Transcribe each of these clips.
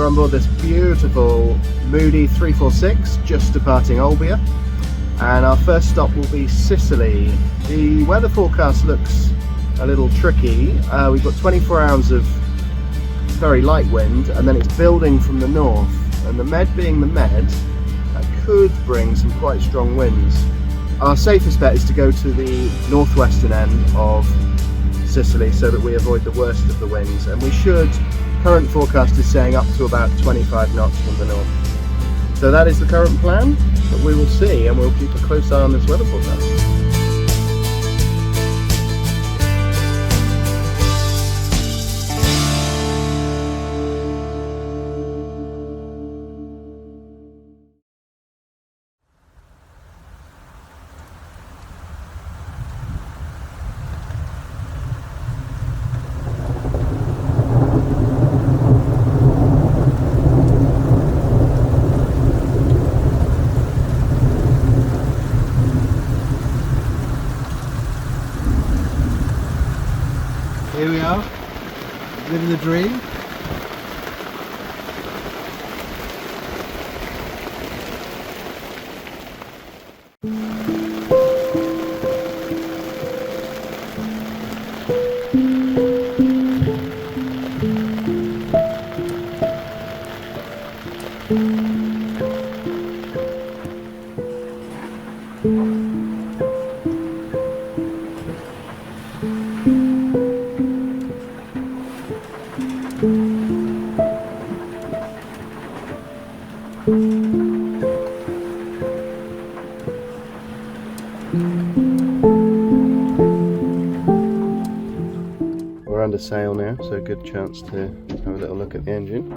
on board this beautiful Moody 346, just departing Olbia, and our first stop will be Sicily. The weather forecast looks a little tricky. We've got 24 hours of very light wind, and then it's building from the north, and the Med being the Med, that could bring some quite strong winds. Our safest bet is to go to the northwestern end of Sicily so that we avoid the worst of the winds, and we should, current forecast is saying up to about 25 knots from the north. So that is the current plan, but we will see, and we'll keep a close eye on this weather forecast. Here we are, living the dream. We're under sail now, so a good chance to have a little look at the engine.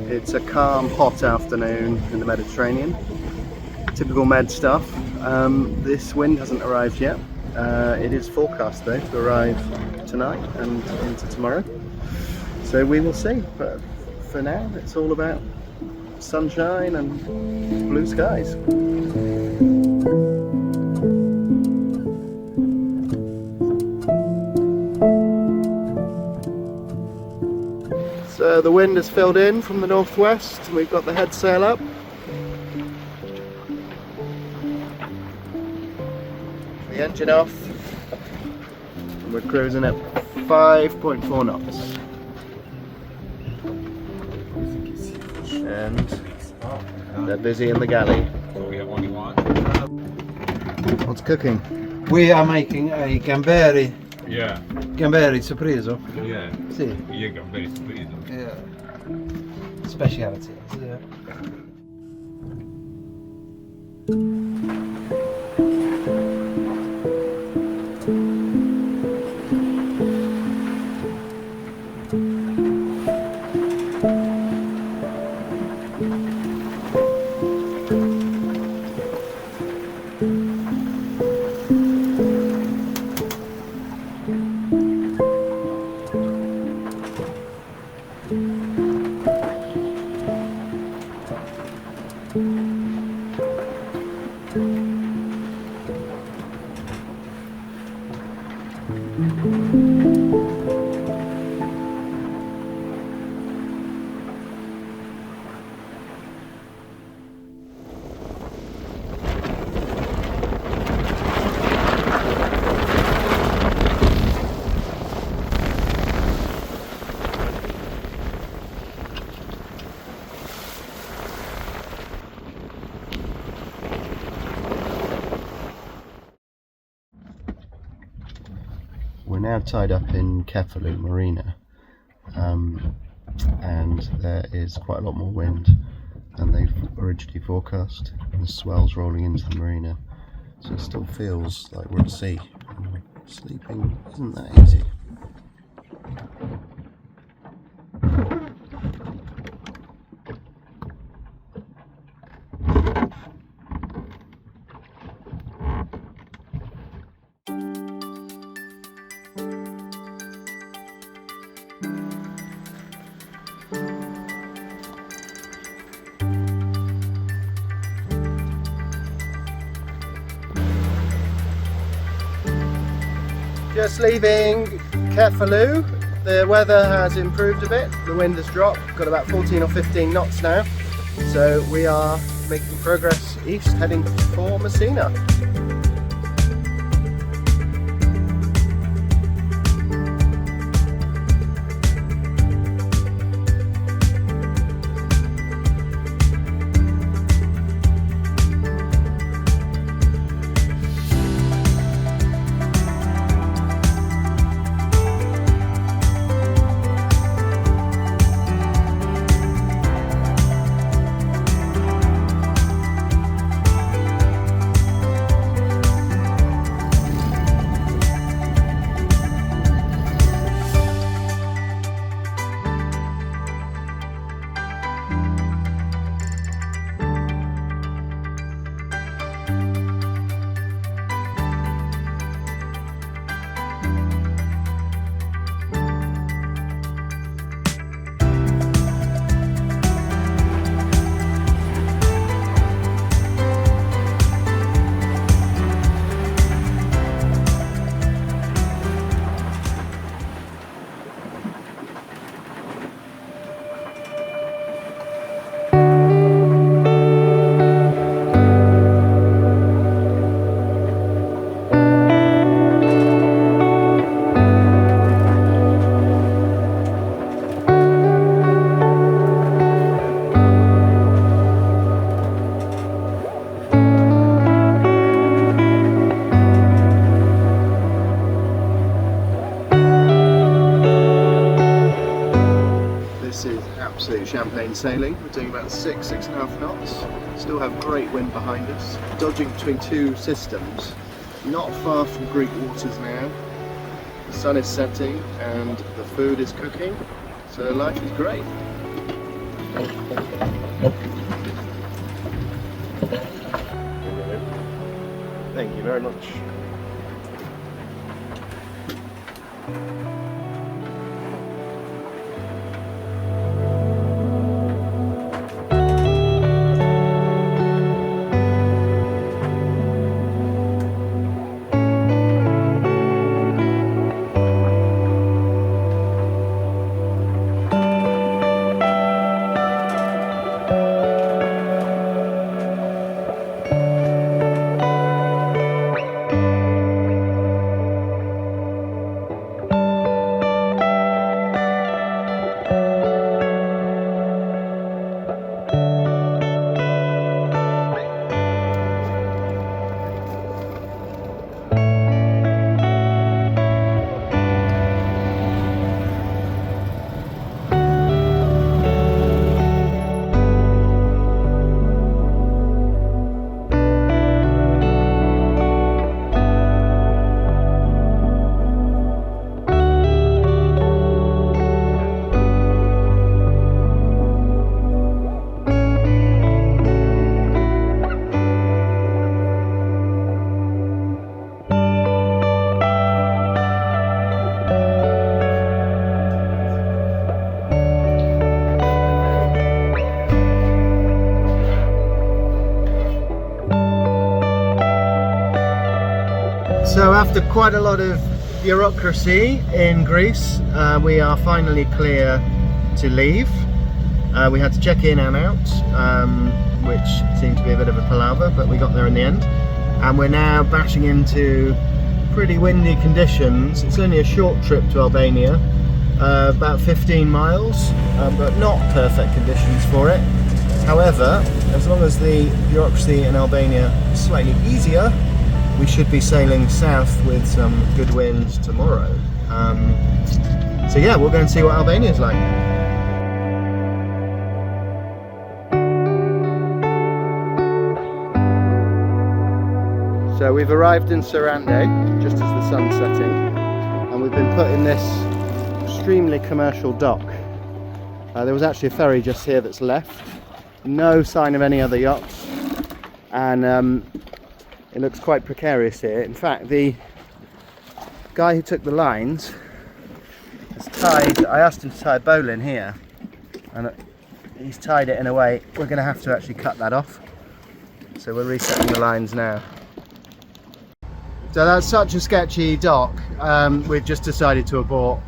It's a calm, hot afternoon in the Mediterranean. Typical Med stuff. This wind hasn't arrived yet. It is forecast though to arrive tonight and into tomorrow. So we will see. But for now, it's all about sunshine and blue skies. So the wind has filled in from the northwest, and we've got the head sail up. The engine off, and we're cruising at 5.4 knots. And they're busy in the galley. So we have only one? What's cooking? We are making a gamberi. Yeah. Gamberi surpreso. Yeah. Sì. Yeah, gamberi surpreso. Yeah. Speciality. Yeah. We're now tied up in Cefalù Marina, and there is quite a lot more wind than they've originally forecast. The swell's rolling into the marina, so it still feels like we're at sea. Sleeping isn't that easy. Just leaving Cefalù. The weather has improved a bit, the wind has dropped, got about 14 or 15 knots now. So we are making progress east, heading for Messina. Absolute champagne sailing. We're doing about 6.5 knots. Still have great wind behind us. Dodging between two systems. Not far from Greek waters now. The sun is setting and the food is cooking. So life is great. Thank you very much. So after quite a lot of bureaucracy in Greece, we are finally clear to leave. We had to check in and out, which seemed to be a bit of a palaver, but we got there in the end. And we're now bashing into pretty windy conditions. It's only a short trip to Albania, about 15 miles, but not perfect conditions for it. However, as long as the bureaucracy in Albania is slightly easier, we should be sailing south with some good winds tomorrow. So yeah, we'll go and see what Albania is like. So we've arrived in Sardinia just as the sun's setting, and we've been put in this extremely commercial dock. There was actually a ferry just here that's left. No sign of any other yachts, and it looks quite precarious here. In fact, the guy who took the lines has tied, I asked him to tie a bowline here, and he's tied it in a way. We're going to have to actually cut that off. So we're resetting the lines now. So that's such a sketchy dock. We've just decided to abort.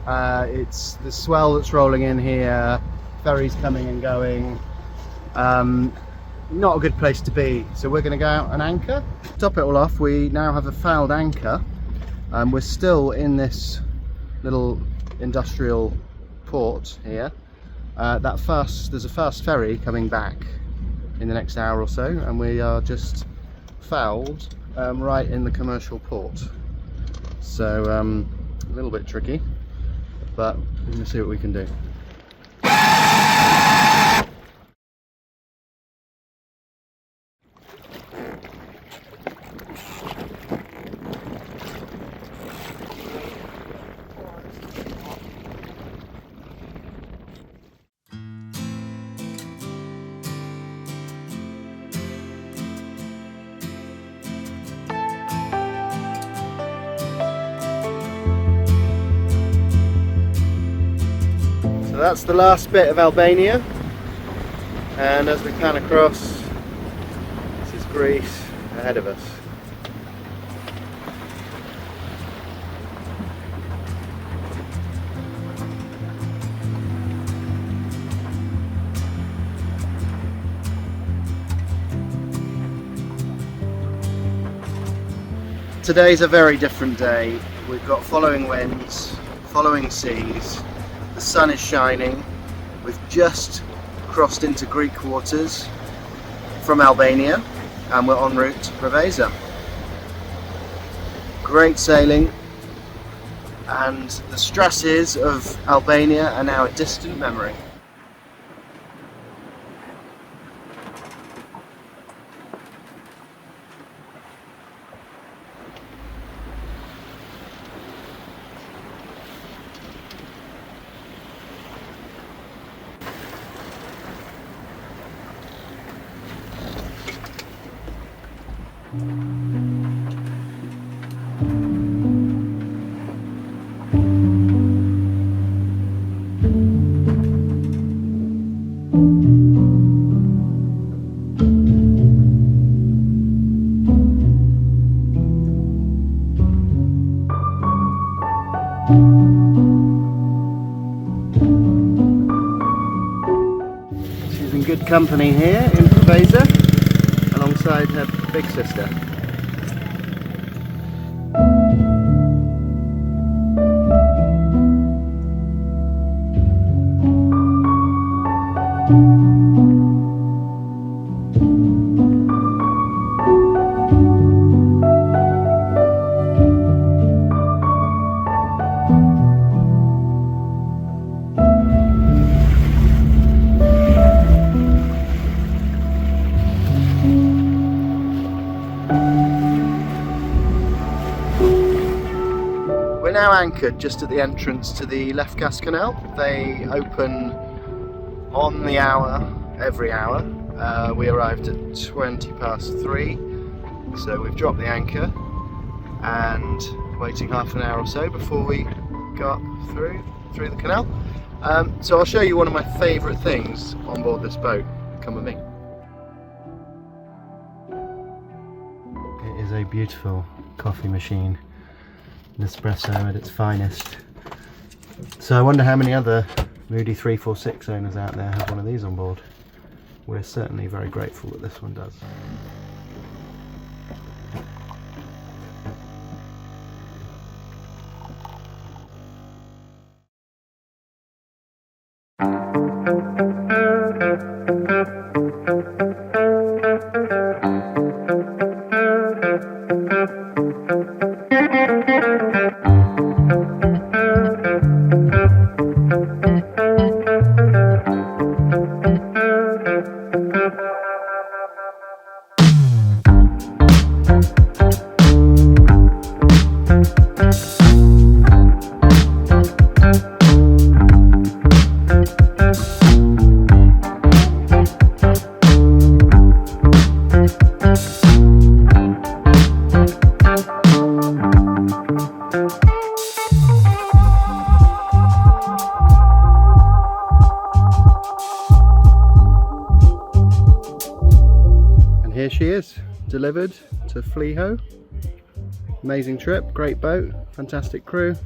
It's the swell that's rolling in here, ferries coming and going. Not a good place to be, so we're going to go out and anchor. To top it all off, we now have a fouled anchor. We're still in this little industrial port here. There's a fast ferry coming back in the next hour or so, and we are just fouled right in the commercial port. So a little bit tricky, but we're going to see what we can do. So that's the last bit of Albania, and as we pan across, this is Greece ahead of us. Today's a very different day. We've got following winds, following seas. The sun is shining. We've just crossed into Greek waters from Albania and we're en route to Preveza. Great sailing, and the stresses of Albania are now a distant memory. She's in good company here in Preveza alongside her big sister. We're now anchored just at the entrance to the Lefkas Canal. They open on the hour, every hour. We arrived at 3:20, so we've dropped the anchor and waiting half an hour or so before we got through the canal. So I'll show you one of my favourite things on board this boat. Come with me. It is a beautiful coffee machine. Nespresso at its finest. So I wonder how many other Moody 346 owners out there have one of these on board. We're certainly very grateful that this one does. Here she is, delivered to Fleho. Amazing trip, great boat, fantastic crew.